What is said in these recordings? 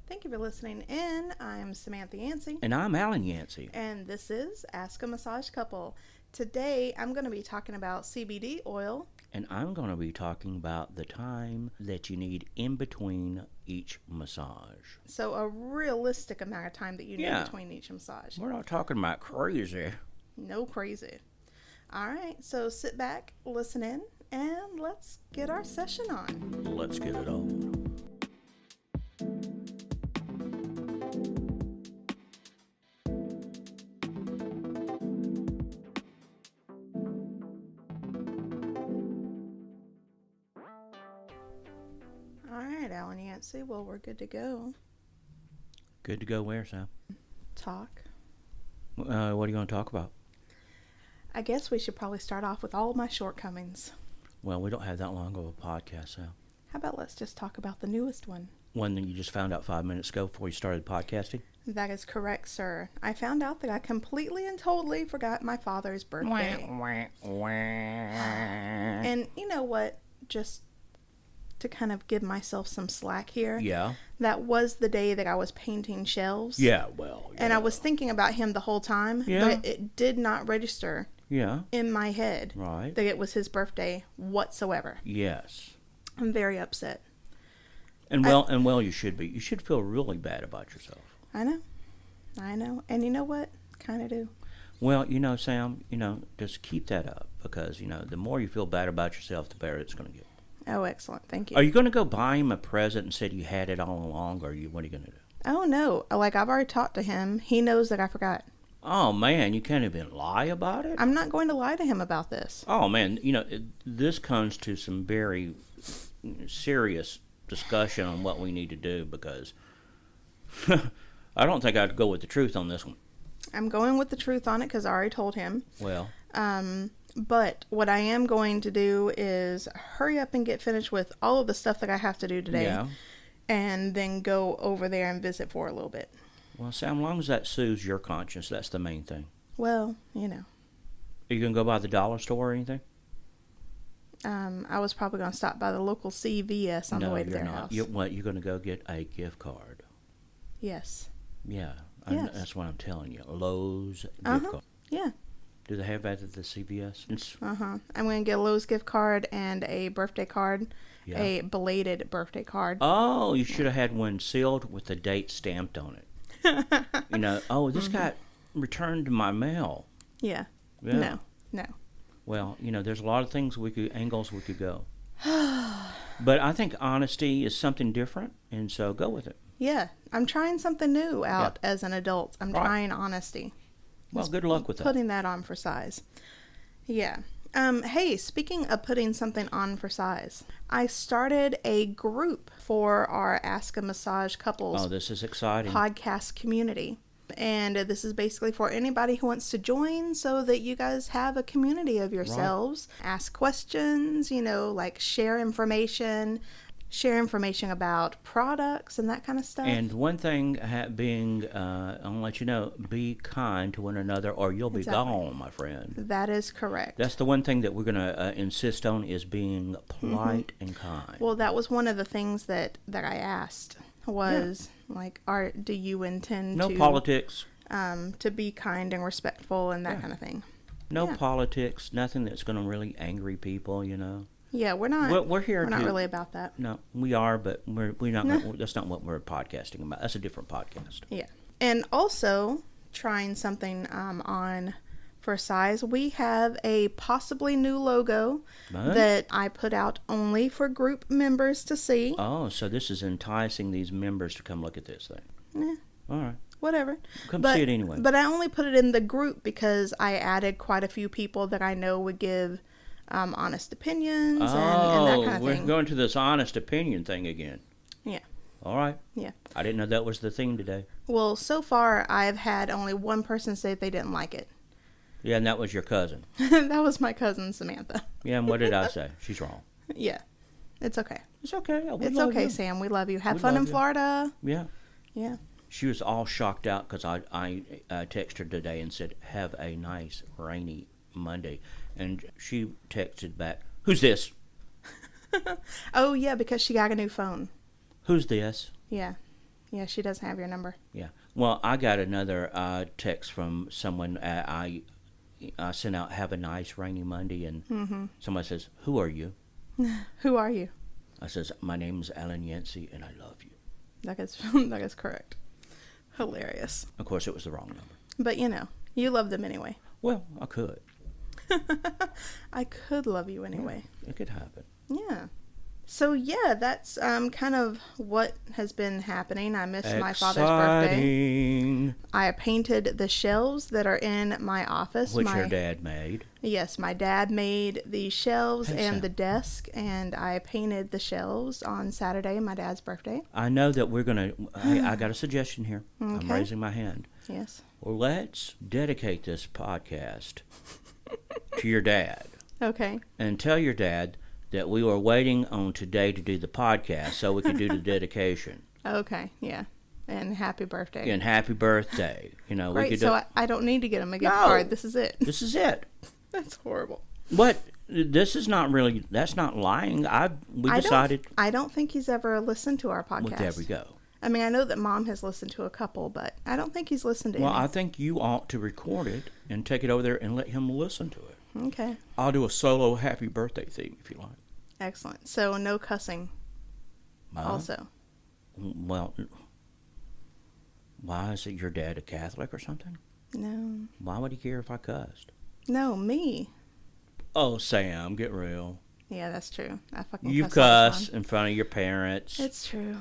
Thank you for listening in. I'm Samantha Yancey. And I'm Alan Yancey. And this is Ask a Massage Couple. Today I'm going to be talking about CBD oil. And I'm going to be talking about the time that you need in between each massage. So a realistic amount of time that you need between each massage. We're not talking about crazy. No crazy. All right, so sit back, listen in, and let's get our session on. Let's get it on. All right, Alan Yancey. Well, we're good to go. Good to go where, Sam? Talk. What are you going to talk about? I guess we should probably start off with all of my shortcomings. Well, we don't have that long of a podcast, Sam. How about let's just talk about the newest one? One that you just found out 5 minutes ago before you started podcasting? That is correct, sir. I found out that I completely and totally forgot my father's birthday. And you know what? Just to kind of give myself some slack here. Yeah. That was the day that I was painting shelves. Yeah, well. Yeah. And I was thinking about him the whole time. Yeah. But it did not register in my head that it was his birthday whatsoever. Yes. I'm very upset. And well, you should be. You should feel really bad about yourself. I know. And you know what? Kind of do. Well, Sam, just keep that up because, the more you feel bad about yourself, the better it's going to get. Oh, excellent. Thank you. Are you going to go buy him a present and said you had it all along, or what are you going to do? Oh, no. Like, I've already talked to him. He knows that I forgot. Oh, man, you can't even lie about it? I'm not going to lie to him about this. Oh, man, this comes to some very serious discussion on what we need to do because I don't think I'd go with the truth on this one. I'm going with the truth on it because I already told him. Well. But what I am going to do is hurry up and get finished with all of the stuff that I have to do today. Yeah. And then go over there and visit for a little bit. Well, Sam, as long as that soothes your conscience, that's the main thing. Well, Are you going to go by the dollar store or anything? I was probably going to stop by the local CVS on the way to their house. You're going to go get a gift card. Yes. Yeah. Yes. That's what I'm telling you. Lowe's gift card. Yeah. Do they have that at the CVS? I'm going to get a Lowe's gift card and a birthday card. Yeah. A belated birthday card. Oh, you should have had one sealed with the date stamped on it. This got returned to my mail. Yeah. Yeah. No. Well, there's a lot of angles we could go. But I think honesty is something different, and so go with it. Yeah. I'm trying something new out as an adult. I'm trying honesty. Well, good luck with that. Putting that on for size. Yeah. Hey, speaking of putting something on for size, I started a group for our Ask a Massage Couples. Oh, this is exciting. Podcast community. And this is basically for anybody who wants to join so that you guys have a community of yourselves. Right. Ask questions, like share information about products and that kind of stuff. And one thing being, I'll let you know, be kind to one another or you'll be gone, my friend. That is correct. That's the one thing that we're going to insist on is being polite and kind. Well, that was one of the things that I asked was, do you intend no politics, to be kind and respectful and that kind of thing? No politics, nothing that's going to really angry people, Yeah, we're not. We're here. We're not really about that. No, we are, but we're not. No. That's not what we're podcasting about. That's a different podcast. Yeah, and also trying something on for size. We have a possibly new logo that I put out only for group members to see. Oh, so this is enticing these members to come look at this thing. Yeah. All right. Whatever. Come see it anyway. But I only put it in the group because I added quite a few people that I know would give honest opinions and that kind of thing. We're going to this honest opinion thing again. Yeah. All right. Yeah. I didn't know that was the theme today. Well, so far I've had only one person say they didn't like it. Yeah, and that was your cousin. That was my cousin, Samantha. Yeah, and what did I say? She's wrong. Yeah. It's okay. It's okay. It's okay, Sam. We love you. Have fun in Florida. Yeah. Yeah. She was all shocked out because I texted her today and said, have a nice rainy Monday. And she texted back, who's this? Oh, yeah, because she got a new phone. Who's this? Yeah. Yeah, she doesn't have your number. Yeah. Well, I got another text from someone. I sent out "Have a nice rainy Monday," and somebody says, "Who are you?" Who are you? I says, "My name's Alan Yancey, and I love you." That is correct. Hilarious. Of course, it was the wrong number. But you love them anyway. Well, I could. I could love you anyway. Yeah, it could happen. Yeah. So yeah, that's kind of what has been happening. I missed my father's birthday. I painted the shelves that are in my office. Which your dad made. Yes, my dad made the shelves and the desk, and I painted the shelves on Saturday, my dad's birthday. I know that we're going to... I got a suggestion here. Okay. I'm raising my hand. Yes. Well, let's dedicate this podcast to your dad. Okay. And tell your dad that we were waiting on today to do the podcast so we could do the dedication. Okay, yeah. And happy birthday. And happy birthday. Great, we could so I don't need to get him a gift card. This is it. This is it. That's horrible. But this is not really, that's not lying. We decided. I don't think he's ever listened to our podcast. Well, there we go. I mean, I know that Mom has listened to a couple, but I don't think he's listened to any. Well, I think you ought to record it and take it over there and let him listen to it. Okay. I'll do a solo happy birthday theme if you like. Excellent. So no cussing. Also. Well, why is it your dad a Catholic or something? No. Why would he care if I cussed? No, me. Oh, Sam, get real. Yeah, that's true. I fucking You cuss in front of your parents. It's true.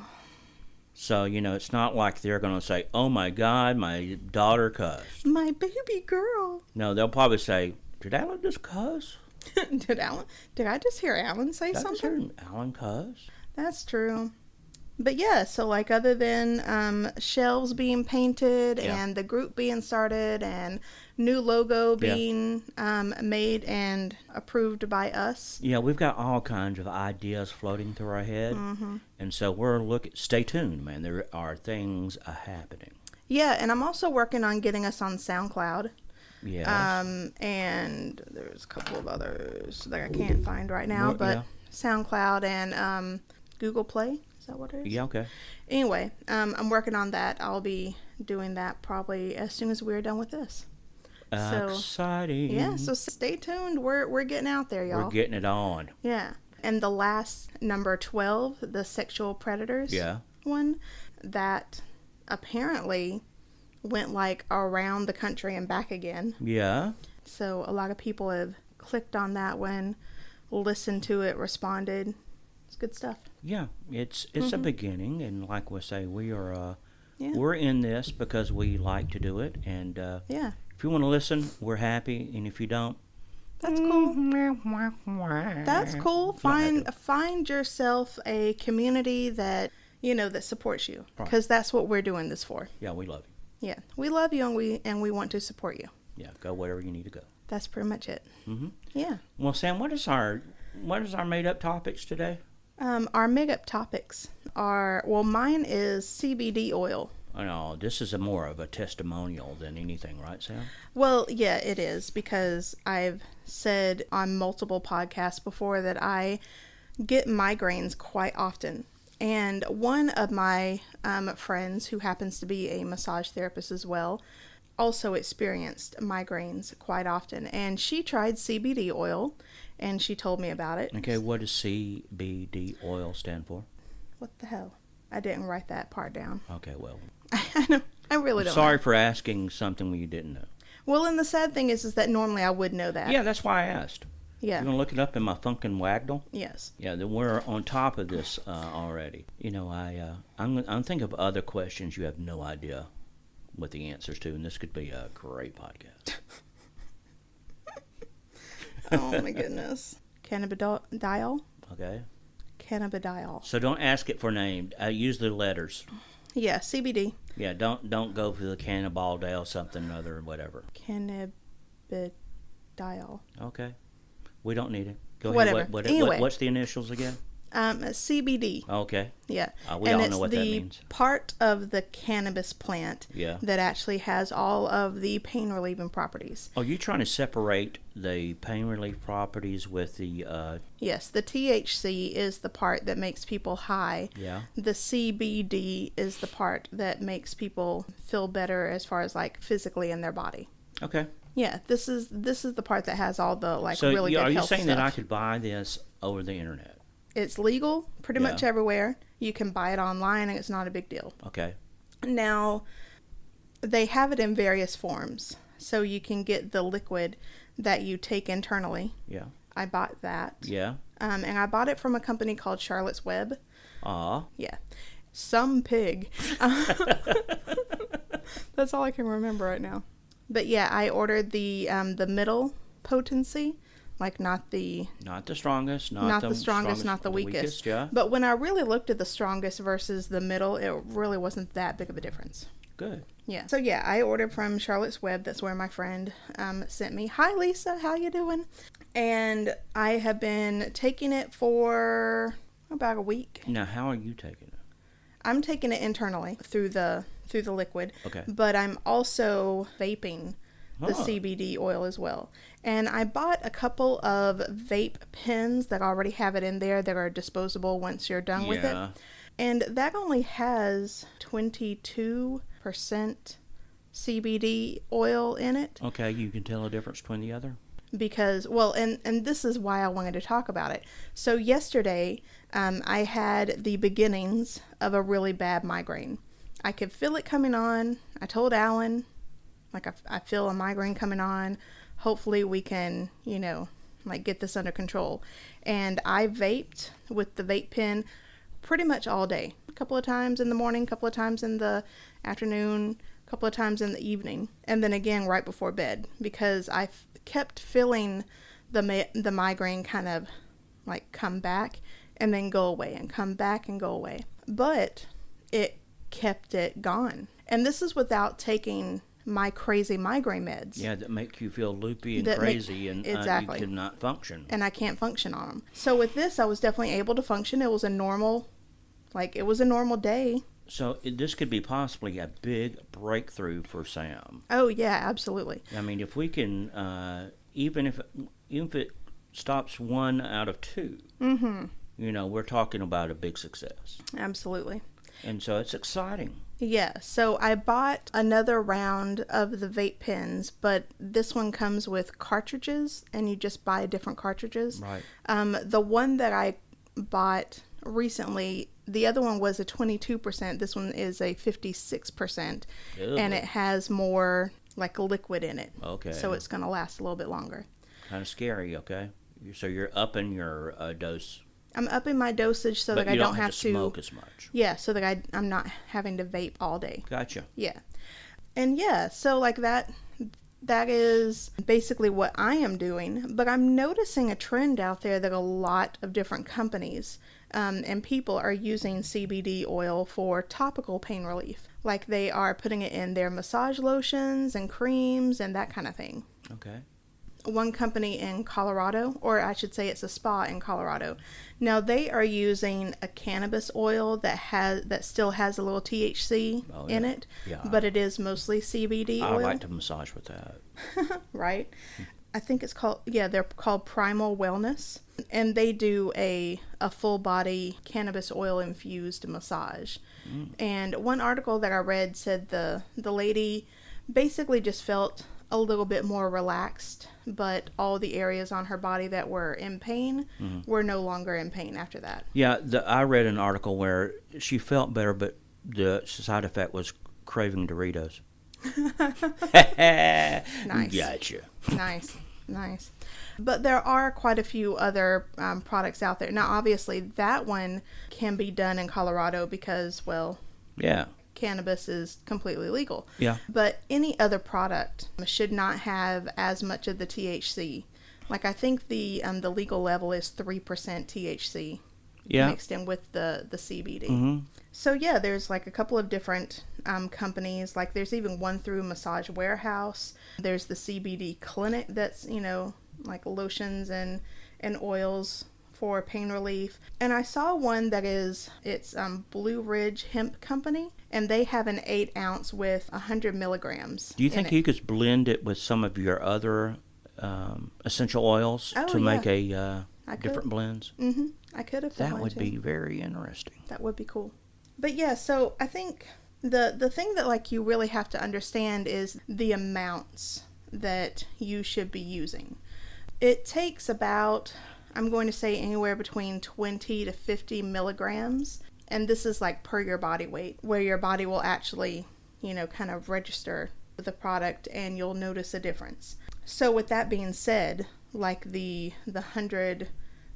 So, it's not like they're going to say, "Oh my God, my daughter cussed." My baby girl. No, they'll probably say, "Did Alan just cuss?" Did I just hear Alan say something? I just heard Alan cuss. That's true. But yeah, so like other than shelves being painted and the group being started and new logo being made and approved by us. Yeah, we've got all kinds of ideas floating through our head. Mm-hmm. And so stay tuned, man. There are things happening. Yeah, and I'm also working on getting us on SoundCloud. Yes. And there's a couple of others that I can't find right now, but SoundCloud and Google Play. Is that what it is? Yeah, okay. Anyway, I'm working on that. I'll be doing that probably as soon as we're done with this. So, exciting. Yeah, so stay tuned. We're getting out there, y'all. We're getting it on. Yeah. And the last number 12, the sexual predators one, that apparently went like around the country and back again. Yeah. So a lot of people have clicked on that one, listened to it, responded. It's good stuff. Yeah, it's a beginning, and like we say, we are we're in this because we like to do it, and if you want to listen, we're happy, and if you don't, that's cool. That's cool. Find yourself a community that that supports you, because that's what we're doing this for. Yeah, we love you. Yeah, we love you, and we want to support you. Yeah, go wherever you need to go. That's pretty much it. Mm-hmm. Yeah. Well, Sam, what is our made up topics today? Our made-up topics are, mine is CBD oil. I know, this is more of a testimonial than anything, right, Sam? Well, yeah, it is, because I've said on multiple podcasts before that I get migraines quite often. And one of my friends, who happens to be a massage therapist as well, also experienced migraines quite often. And she tried CBD oil, and she told me about it. Okay, what does CBD oil stand for? What the hell? I didn't write that part down. Okay, well. I really don't know. Sorry for asking something you didn't know. Well, and the sad thing is that normally I would know that. Yeah, that's why I asked. Yeah. You're going to look it up in my Funkin' Waggle? Yes. Yeah, then we're on top of this already. I'm thinking of other questions you have no idea what the answers to, and this could be a great podcast. Oh my goodness. Cannabidiol? Okay. Cannabidiol. So don't ask it for name. Use the letters. Yeah, CBD. Yeah, don't go for the cannabidol something or other or whatever. Cannabidiol. Okay. We don't need it. Go Whatever. ahead. Anyway. What's the initials again? CBD. Okay. Yeah. We and all it's know what that means. Part of the cannabis plant Yeah. that actually has all of the pain relieving properties. Are you trying to separate the pain relief properties with the Yes, the THC is the part that makes people high. Yeah. The CBD is the part that makes people feel better as far as like physically in their body. Okay. Yeah, this is the part that has all the like So really good are you health saying stuff. that I could buy this over the internet? It's legal pretty much everywhere. You can buy it online and it's not a big deal. Okay. Now, they have it in various forms. So you can get the liquid that you take internally. Yeah. I bought that. Yeah. And I bought it from a company called Charlotte's Web. Yeah. Some pig. That's all I can remember right now. But yeah, I ordered the middle potency. Like not the strongest, not the strongest, not the weakest. Yeah. But when I really looked at the strongest versus the middle, it really wasn't that big of a difference. Good. Yeah. So yeah, I ordered from Charlotte's Web. That's where my friend sent me. Hi Lisa, how you doing? And I have been taking it for about a week. Now, how are you taking it? I'm taking it internally through the liquid. Okay. But I'm also vaping the CBD oil as well. And I bought a couple of vape pens that already have it in there that are disposable once you're done with it. And that only has 22% CBD oil in it. Okay, you can tell a difference between the other? Because, well, and this is why I wanted to talk about it. So yesterday, I had the beginnings of a really bad migraine. I could feel it coming on. I told Alan, like, I feel a migraine coming on. Hopefully we can, like get this under control. And I vaped with the vape pen pretty much all day. A couple of times in the morning, a couple of times in the afternoon, a couple of times in the evening. And then again right before bed. Because I kept feeling the migraine kind of like come back and then go away and come back and go away. But it kept it gone. And this is without taking my crazy migraine meds. Yeah, that make you feel loopy and crazy and exactly. you cannot function. And I can't function on them. So with this, I was definitely able to function. It was a normal day. So this could be possibly a big breakthrough for Sam. Oh, yeah, absolutely. I mean, if we can, even if it stops 1 out of 2, we're talking about a big success. Absolutely. And so it's exciting. Yeah, so I bought another round of the vape pens, but this one comes with cartridges, and you just buy different cartridges. Right. The one that I bought recently, the other one was a 22%. This one is a 56%, and it has more like liquid in it. Okay. So it's going to last a little bit longer. Kind of scary, okay? So you're upping your dose. I'm upping my dosage so that I don't have to smoke as much. Yeah, so that I'm not having to vape all day. Gotcha. Yeah. And yeah, so like that is basically what I am doing, but I'm noticing a trend out there that a lot of different companies and people are using CBD oil for topical pain relief. Like they are putting it in their massage lotions and creams and that kind of thing. Okay. One company in Colorado, or I should say it's a spa in Colorado. Now they are using a cannabis oil that still has a little THC in it, but it is mostly CBD oil. I like to massage with that. Right? I think it's called, they're called Primal Wellness, and they do a full body cannabis oil infused massage. And one article that I read said the lady basically just felt a little bit more relaxed, but all the areas on her body that were in pain were no longer in pain after that. Yeah, I read an article where she felt better, but the side effect was craving Doritos. Nice. Gotcha. Nice. But there are quite a few other products out there. Now, obviously, that one can be done in Colorado because, well, cannabis is completely legal. Yeah. But any other product should not have as much of the THC. Like I think the legal level is 3% THC mixed in with the CBD. So yeah, there's like a couple of different companies. Like there's even one through Massage Warehouse. There's the CBD clinic that's like lotions and oils for pain relief. And I saw one that it's Blue Ridge Hemp Company, and they have an 8-ounce with 100 milligrams. Do you think you could blend it with some of your other essential oils to make a different blends? Mm-hmm. I could if that would be very interesting. That would be cool. But yeah, so I think the thing that like you really have to understand is the amounts that you should be using. It takes about, I'm going to say, anywhere between 20 to 50 milligrams, and this is like per your body weight, where your body will actually, kind of register the product and you'll notice a difference. So with that being said, like the 100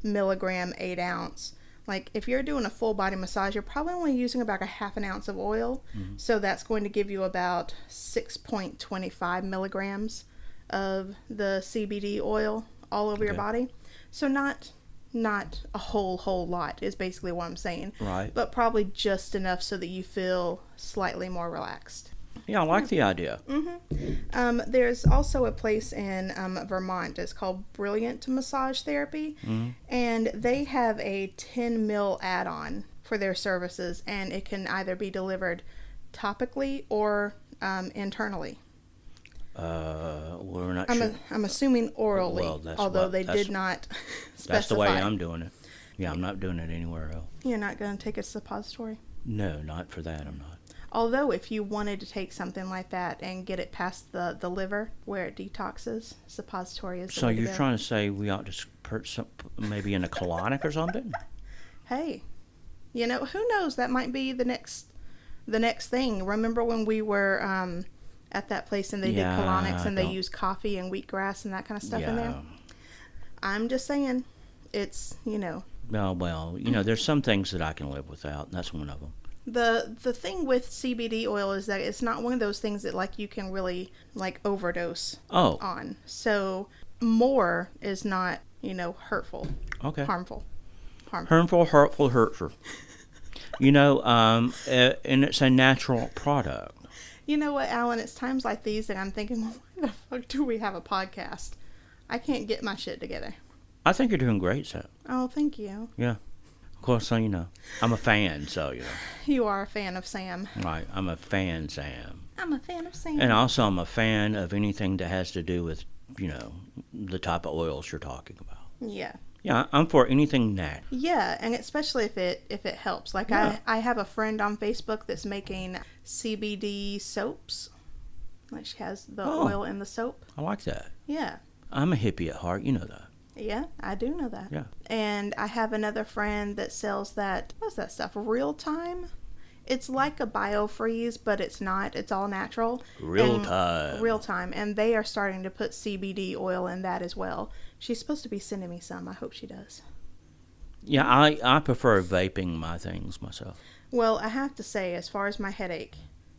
milligram 8-ounce, like if you're doing a full body massage, you're probably only using about a half an ounce of oil. Mm-hmm. So that's going to give you about 6.25 milligrams of the CBD oil all over your body. So not a whole lot is basically what I'm saying. Right. But probably just enough so that you feel slightly more relaxed. Yeah, I like the idea. Mm-hmm. There's also a place in Vermont. It's called Brilliant Massage Therapy. Mm-hmm. And they have a 10 mil add-on for their services. And it can either be delivered topically or internally. We're not sure. I'm assuming orally, although they did not specify. That's the way I'm doing it. Yeah, I'm not doing it anywhere else. You're not going to take a suppository? No, not for that, I'm not. Although if you wanted to take something like that and get it past the liver where it detoxes, suppository is the way to go. So you're trying to say we ought to put some, maybe in a colonic or something? Hey, who knows? That might be the next thing. Remember when we were at that place and they did colonics and they used coffee and wheatgrass and that kind of stuff in there? I'm just saying, it's, Oh, well, there's some things that I can live without, and that's one of them. The thing with CBD oil is that it's not one of those things that like you can really like overdose on. So more is not, hurtful. Okay. Harmful. Hurtful. And it's a natural product. You know what, Alan? It's times like these that I'm thinking, why the fuck do we have a podcast? I can't get my shit together. I think you're doing great, Sam. Oh, thank you. Yeah. Of course, I'm a fan, so, You are a fan of Sam. Right. I'm a fan, Sam. I'm a fan of Sam. And also I'm a fan of anything that has to do with, the type of oils you're talking about. Yeah. Yeah, I'm for anything natural. Yeah, and especially if it helps. Like I have a friend on Facebook that's making CBD soaps. Like she has the oil in the soap. I like that. Yeah. I'm a hippie at heart, you know that. Yeah, I do know that. Yeah. And I have another friend that sells what's that stuff? Real Time? It's like a biofreeze, but it's not. It's all natural. Real Time. And they are starting to put CBD oil in that as well. She's supposed to be sending me some. I hope she does. Yeah, I prefer vaping my things myself. Well, I have to say, as far as my headache,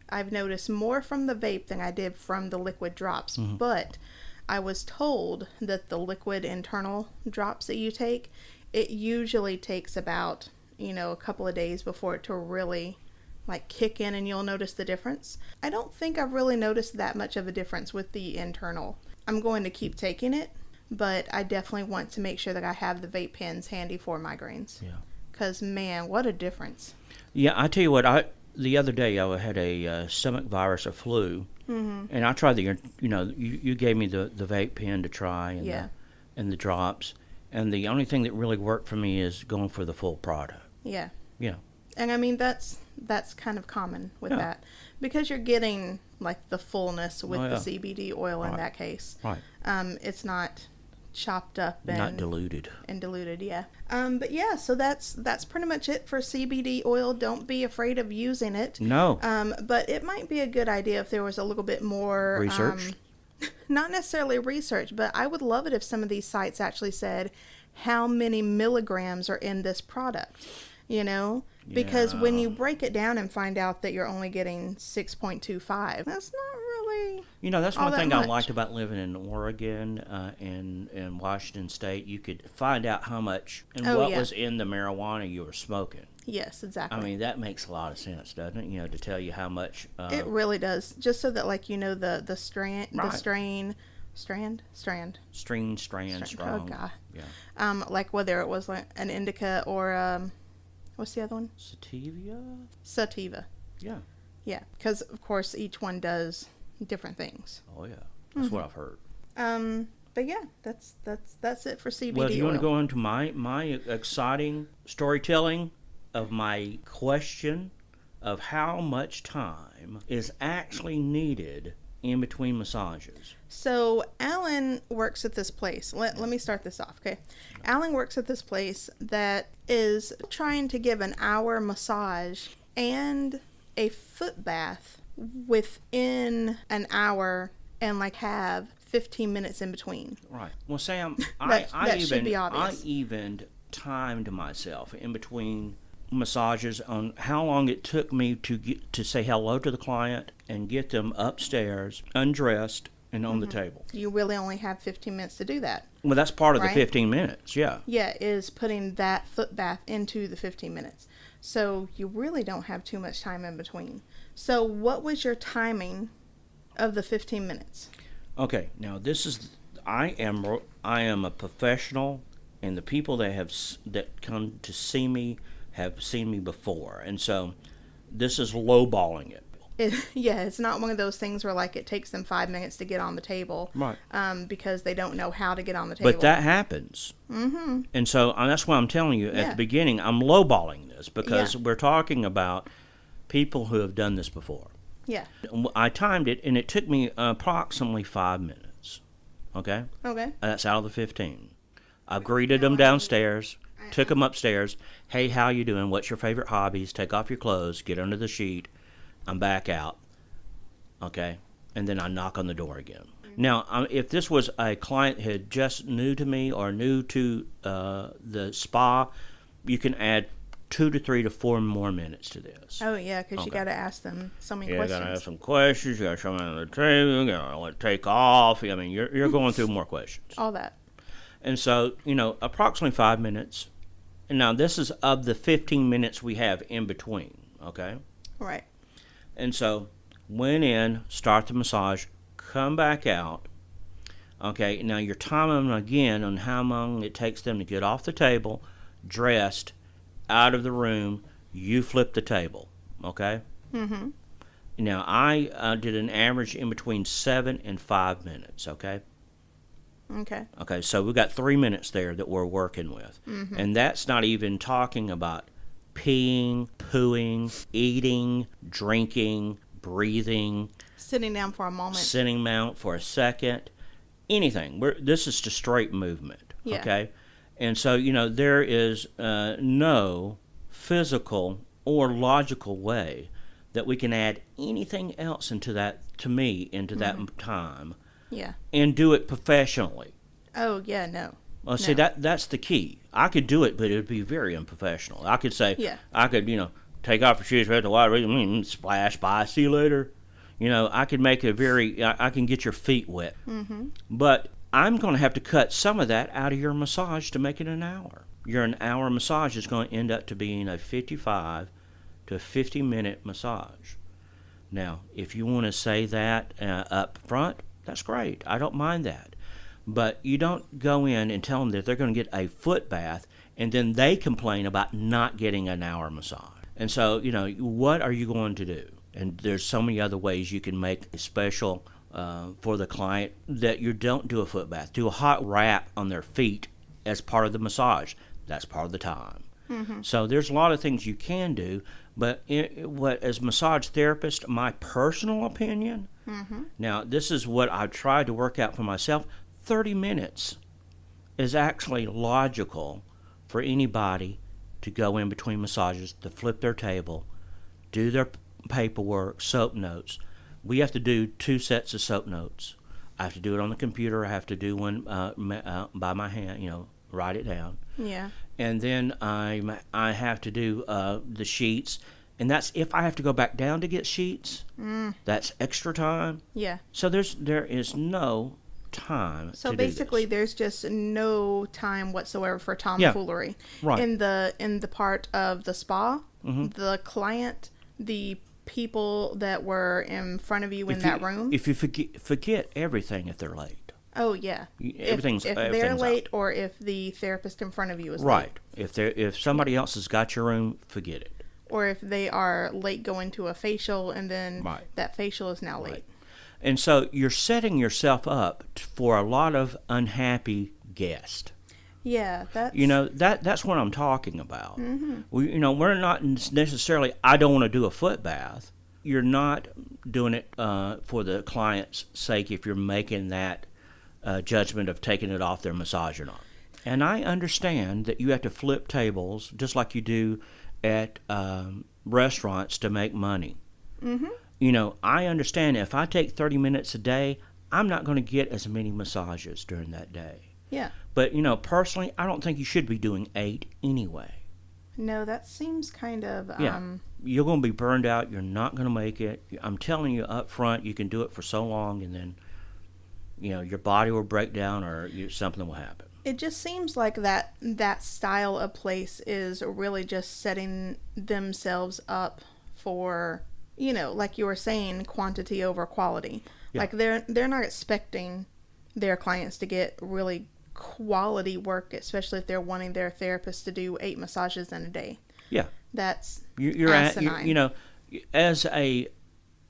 I've noticed more from the vape than I did from the liquid drops. Mm-hmm. But I was told that the liquid internal drops that you take, it usually takes about, a couple of days before it to really like kick in and you'll notice the difference. I don't think I've really noticed that much of a difference with the internal. I'm going to keep taking it, but I definitely want to make sure that I have the vape pens handy for migraines. Yeah. Because, man, what a difference. Yeah, I tell you what, the other day I had a stomach virus or flu, mm-hmm. and I tried you gave me the vape pen to try and the drops, and the only thing that really worked for me is going for the full product. Yeah. Yeah. And I mean, that's kind of common with that, because you're getting like the fullness with the CBD oil in that case. Right. It's not chopped up and not diluted. Yeah. But yeah, so that's pretty much it for CBD oil. Don't be afraid of using it. No. But it might be a good idea if there was a little bit more research. Not necessarily research, but I would love it if some of these sites actually said how many milligrams are in this product. Because when you break it down and find out that you're only getting 6.25, that's not really that's all one that thing much. I liked about living in Oregon and Washington State. You could find out how much and what was in the marijuana you were smoking. Yes, exactly. I mean, that makes a lot of sense, doesn't it? To tell you how much. It really does. Just so that, the strain, Strand. String, strand, strong. Oh God. Yeah. Like whether it was like an indica or what's the other one? Sativa. Yeah. Yeah, because of course each one does different things. Oh yeah, that's what I've heard. But yeah, that's it for CBD Well, do you oil. want to go into my exciting storytelling of my question of how much time is actually needed in between massages? So Alan works at this place. Let me start this off, okay? Alan works at this place that is trying to give an hour massage and a foot bath within an hour and like have 15 minutes in between. Right. Well, Sam, should be obvious. I even timed myself in between massages on how long it took me to say hello to the client and get them upstairs, undressed, and on the table. You really only have 15 minutes to do that. Well, that's part of right? the 15 minutes, yeah. Yeah, is putting that foot bath into the 15 minutes. So you really don't have too much time in between. So what was your timing of the 15 minutes? Okay, now this is I am a professional, and the people that come to see me have seen me before, and so this is lowballing it. It's not one of those things where like it takes them 5 minutes to get on the table, Right? Because they don't know how to get on the table. But that happens, and so that's why I'm telling you at the beginning I'm lowballing this because we're talking about people who have done this before. Yeah. I timed it, and it took me approximately 5 minutes. Okay? Okay. That's out of the 15. I greeted them downstairs, took them upstairs. Hey, how you doing? What's your favorite hobbies? Take off your clothes, get under the sheet. I'm back out. Okay? And then I knock on the door again. Now, if this was a client who had just new to me or new to the spa, you can add 2 to 3 to 4 more minutes to this. Oh, yeah, because you got to ask them so many questions. You got to ask some questions. You got to show them on the table. You got to let it take off. I mean, you're going through more questions. All that. And so, approximately 5 minutes. And now, this is of the 15 minutes we have in between, okay? Right. And so, went in, start the massage, come back out. Okay, now you're timing them again on how long it takes them to get off the table, dressed, out of the room, you flip the table, okay? Mm-hmm. Now, I did an average in between 7 and 5 minutes, okay? Okay. Okay, so we've got 3 minutes there that we're working with. Mm-hmm. And that's not even talking about peeing, pooing, eating, drinking, breathing. Sitting down for a moment. Sitting down for a second. Anything. This is just straight movement, okay? And so, there is no physical or logical way that we can add anything else into that, to me, into that time. Yeah. And do it professionally. Oh, yeah, no. Well, see, that's the key. I could do it, but it would be very unprofessional. I could say, I could, take off your shoes, right, the water, splash, bye, see you later. I could make I can get your feet wet. Mm-hmm. But I'm going to have to cut some of that out of your massage to make it an hour. Your an hour massage is going to end up to being a 55 to 50-minute massage. Now, if you want to say that up front, that's great. I don't mind that. But you don't go in and tell them that they're going to get a foot bath and then they complain about not getting an hour massage. And so, what are you going to do? And there's so many other ways you can make a special for the client that you don't do a foot bath. Do a hot wrap on their feet as part of the massage. That's part of the time. Mm-hmm. So there's a lot of things you can do, but as massage therapist, my personal opinion, now this is what I've tried to work out for myself, 30 minutes is actually logical for anybody to go in between massages, to flip their table, do their paperwork, soap notes. We have to do 2 sets of soap notes. I have to do it on the computer. I have to do one by my hand, write it down. Yeah. And then I have to do the sheets. And that's if I have to go back down to get sheets. That's extra time. Yeah. So there is no time so to basically do this. There's just no time whatsoever for tomfoolery. Right. In the part of the spa, the client, the people that were in front of you in that room. If you forget everything if they're late. Oh, yeah. Everything's if everything's they're out. late or if the therapist in front of you is Right. late. If somebody else has got your room, forget it. Or if they are late going to a facial and then Right. that facial is now late. Right. And so you're setting yourself up for a lot of unhappy guests. Yeah, that's... That's what I'm talking about. We're not necessarily, I don't want to do a foot bath. You're not doing it for the client's sake if you're making that judgment of taking it off their massage or not. And I understand that you have to flip tables just like you do at restaurants to make money. I understand if I take 30 minutes a day, I'm not going to get as many massages during that day. Yeah. But, personally, I don't think you should be doing 8 anyway. No, that seems kind of... You're going to be burned out. You're not going to make it. I'm telling you up front, you can do it for so long, and then, your body will break down or something will happen. It just seems like that style of place is really just setting themselves up for, like you were saying, quantity over quality. Yeah. Like they're not expecting their clients to get really quality work, especially if they're wanting their therapist to do 8 massages in a day. Yeah. That's you're asinine.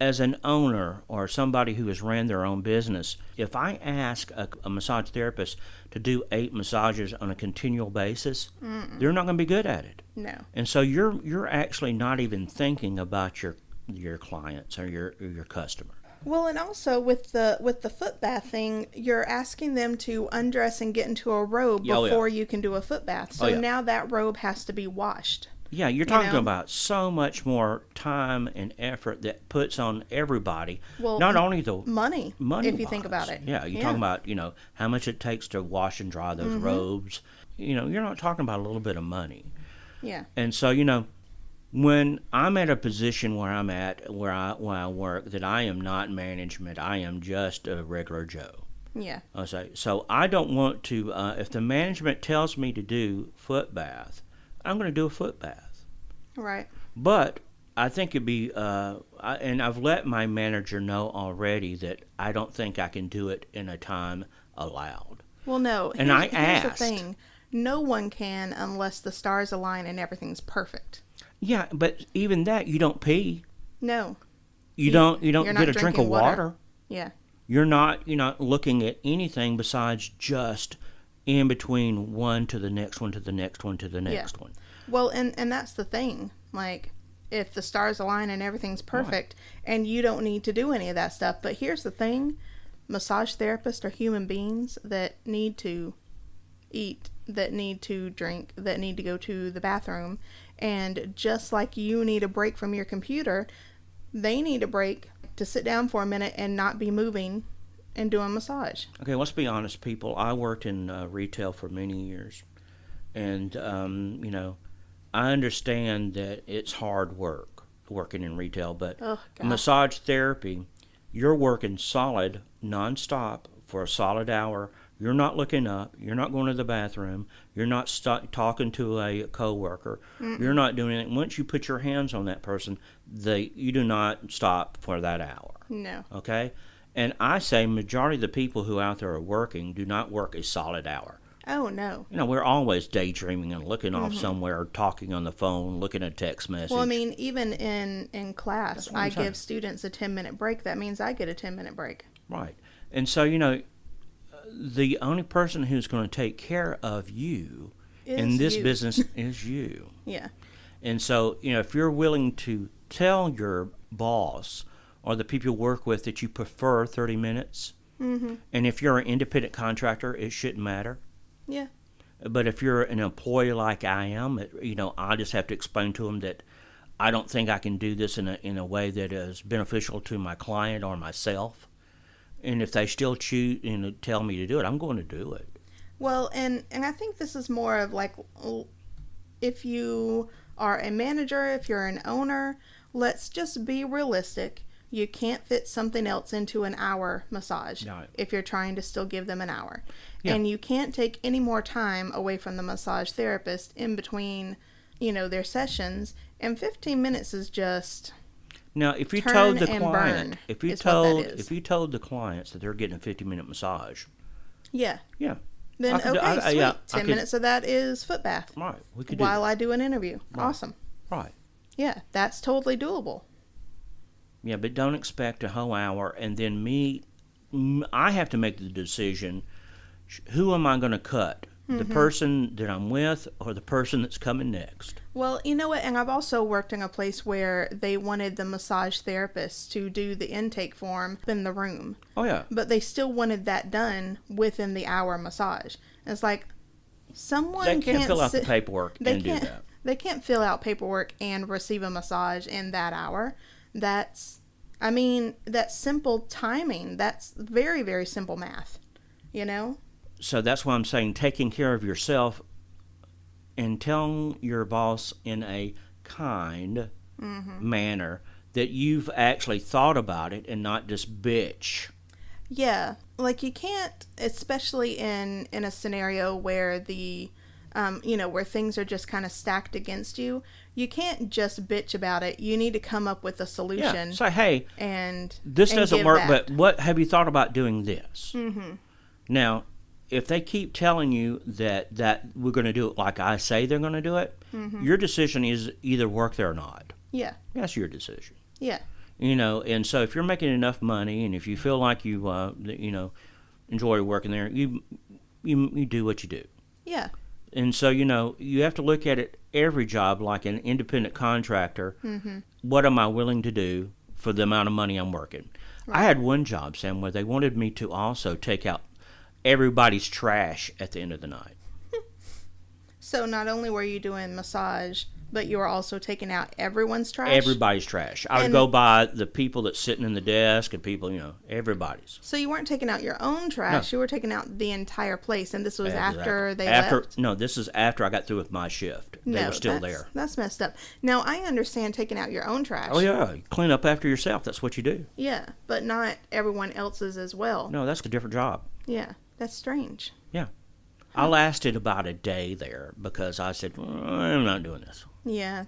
as an owner or somebody who has ran their own business, if I ask a massage therapist to do 8 massages on a continual basis, they're not going to be good at it. No. And so you're actually not even thinking about your clients or your customer. Well, and also with the foot bath thing, you're asking them to undress and get into a robe before you can do a foot bath. So now that robe has to be washed. Yeah, you're talking about so much more time and effort that puts on everybody. Well, not only the money if you think about it. Yeah, you're talking about, how much it takes to wash and dry those robes. You're not talking about a little bit of money. Yeah. And so, when I'm at a position where I'm at, where I work, that I am not management, I am just a regular Joe. Yeah. So I don't want to, if the management tells me to do foot bath, I'm going to do a foot bath. Right. But I think it'd be, and I've let my manager know already that I don't think I can do it in a time allowed. Well, no. And I asked. Here's the thing. No one can unless the stars align and everything's perfect. Yeah, but even that, you don't pee. No. You don't get a drink of water. Yeah. You're not looking at anything besides just in between one to the next one to the next one to the next one. Well, and that's the thing. Like, if the stars align and everything's perfect, and you don't need to do any of that stuff. But here's the thing. Massage therapists are human beings that need to eat, that need to drink, that need to go to the bathroom. And just like you need a break from your computer, they need a break to sit down for a minute and not be moving and doing massage. Okay, let's be honest, people. I worked in retail for many years. And, I understand that it's hard work working in retail. But massage therapy, you're working solid, nonstop for a solid hour. You're not looking up. You're not going to the bathroom. You're not talking to a coworker. You're not doing anything. Once you put your hands on that person, you do not stop for that hour. No. Okay? And I say majority of the people who out there are working do not work a solid hour. Oh, no. We're always daydreaming and looking off somewhere, talking on the phone, looking at a text message. Well, I mean, even in class, I give students a 10-minute break. That means I get a 10-minute break. Right. And so, the only person who's going to take care of you in this business is you. Yeah. And so, if you're willing to tell your boss or the people you work with that you prefer 30 minutes, and if you're an independent contractor, it shouldn't matter. Yeah. But if you're an employee like I am, I just have to explain to them that I don't think I can do this in a way that is beneficial to my client or myself. And if they still choose and tell me to do it, I'm going to do it. Well, and I think this is more of like, if you are a manager, if you're an owner, let's just be realistic. You can't fit something else into an hour massage if you're trying to still give them an hour. Yeah. And you can't take any more time away from the massage therapist in between, their sessions. And 15 minutes is just... Now, if you told the client, if you told the clients that they're getting a 50-minute massage, Yeah. Yeah. Then, okay, sweet. Yeah, 10 minutes of that is foot bath. Right. We could while I do an interview. Right. Awesome. Right. Yeah, that's totally doable. Yeah, but don't expect a whole hour and then I have to make the decision, who am I going to cut? The person that I'm with or the person that's coming next? Well, you know what? And I've also worked in a place where they wanted the massage therapist to do the intake form in the room. Oh, yeah. But they still wanted that done within the hour massage. And it's like, someone They can't fill out the paperwork and do that. They can't fill out paperwork and receive a massage in that hour. That's simple timing. That's very, very simple math, you know? So that's why I'm saying taking care of yourself and telling your boss in a kind manner that you've actually thought about it and not just bitch. Yeah, like you can't, especially in a scenario where where things are just kind of stacked against you. You can't just bitch about it. You need to come up with a solution. Yeah, say, hey, this doesn't work, but what have you thought about doing this? Mm-hmm. Now, if they keep telling you that we're going to do it like I say they're going to do it, your decision is either work there or not. Yeah. That's your decision. Yeah. And so if you're making enough money and if you feel like you, enjoy working there, you do what you do. Yeah. And so, you have to look at it, every job, like an independent contractor. Mm-hmm. What am I willing to do for the amount of money I'm working? Right. I had one job, Sam, where they wanted me to also take out everybody's trash at the end of the night. So not only were you doing massage, but you were also taking out everyone's trash? Everybody's trash. I would go by the people that's sitting in the desk and people, everybody's. So you weren't taking out your own trash. No. You were taking out the entire place, and this was after they left? No, this is after I got through with my shift. They were still there. That's messed up. Now, I understand taking out your own trash. Oh, yeah. You clean up after yourself. That's what you do. Yeah, but not everyone else's as well. No, that's a different job. Yeah, that's strange. Yeah. I lasted about a day there because I said, I'm not doing this. Yeah,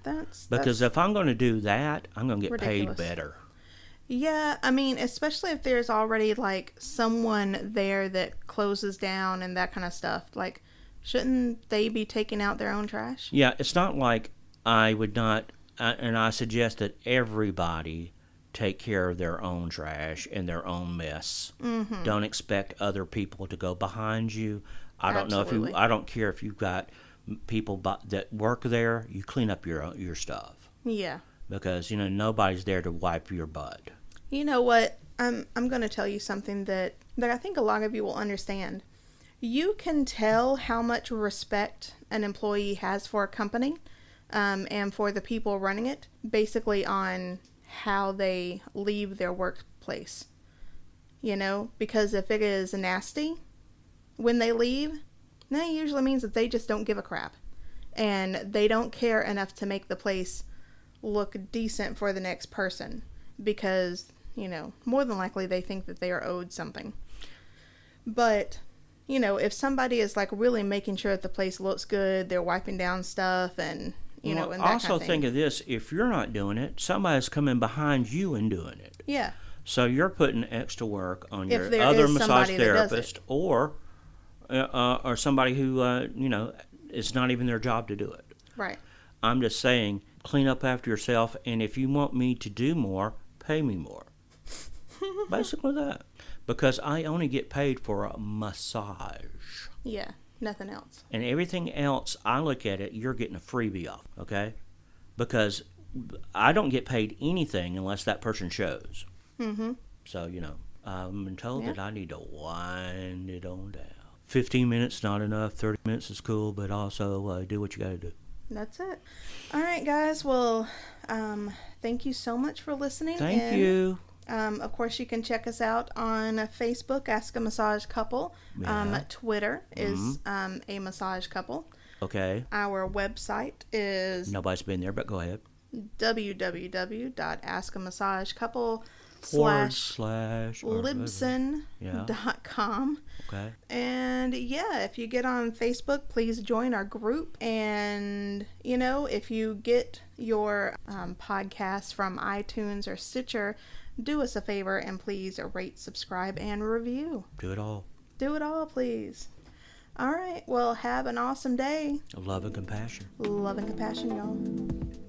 because if I'm going to do that, I'm going to get ridiculous. Paid better. Yeah, especially if there's already like someone there that closes down and that kind of stuff. Like, shouldn't they be taking out their own trash? Yeah, it's not like I would not, and I suggest that everybody take care of their own trash and their own mess. Mm-hmm. Don't expect other people to go behind you. I don't care if you've got people that work there. You clean up your stuff. Yeah. Because nobody's there to wipe your butt. You know what? I'm going to tell you something that I think a lot of you will understand. You can tell how much respect an employee has for a company, and for the people running it, basically on how they leave their workplace. Because if it is nasty when they leave, that usually means that they just don't give a crap. And they don't care enough to make the place look decent for the next person. Because, more than likely they think that they are owed something. But, if somebody is like really making sure that the place looks good, they're wiping down stuff and, and that also kind of thing. Think of this, if you're not doing it, somebody's coming behind you and doing it. Yeah. So you're putting extra work on your other massage therapist or somebody who, it's not even their job to do it. Right. I'm just saying, clean up after yourself, and if you want me to do more, pay me more. Basically that. Because I only get paid for a massage. Yeah, nothing else. And everything else, I look at it, you're getting a freebie off, okay? Because I don't get paid anything unless that person shows. Mm-hmm. So, I've been told that I need to wind it on down. 15 minutes, not enough. 30 minutes is cool, but also do what you got to do. That's it. All right, guys. Well, thank you so much for listening. Thank you. Of course, you can check us out on Facebook, Ask a Massage Couple. Yeah. Twitter is a massage couple. Okay. Our website is... Nobody's been there, but go ahead. www.askamassagecouple/libsyn.com. Okay. And if you get on Facebook, please join our group. And, if you get your podcast from iTunes or Stitcher, do us a favor and please rate, subscribe, and review. Do it all. do it all, please. All right. Well, have an awesome day. Love and compassion. Love and compassion, y'all.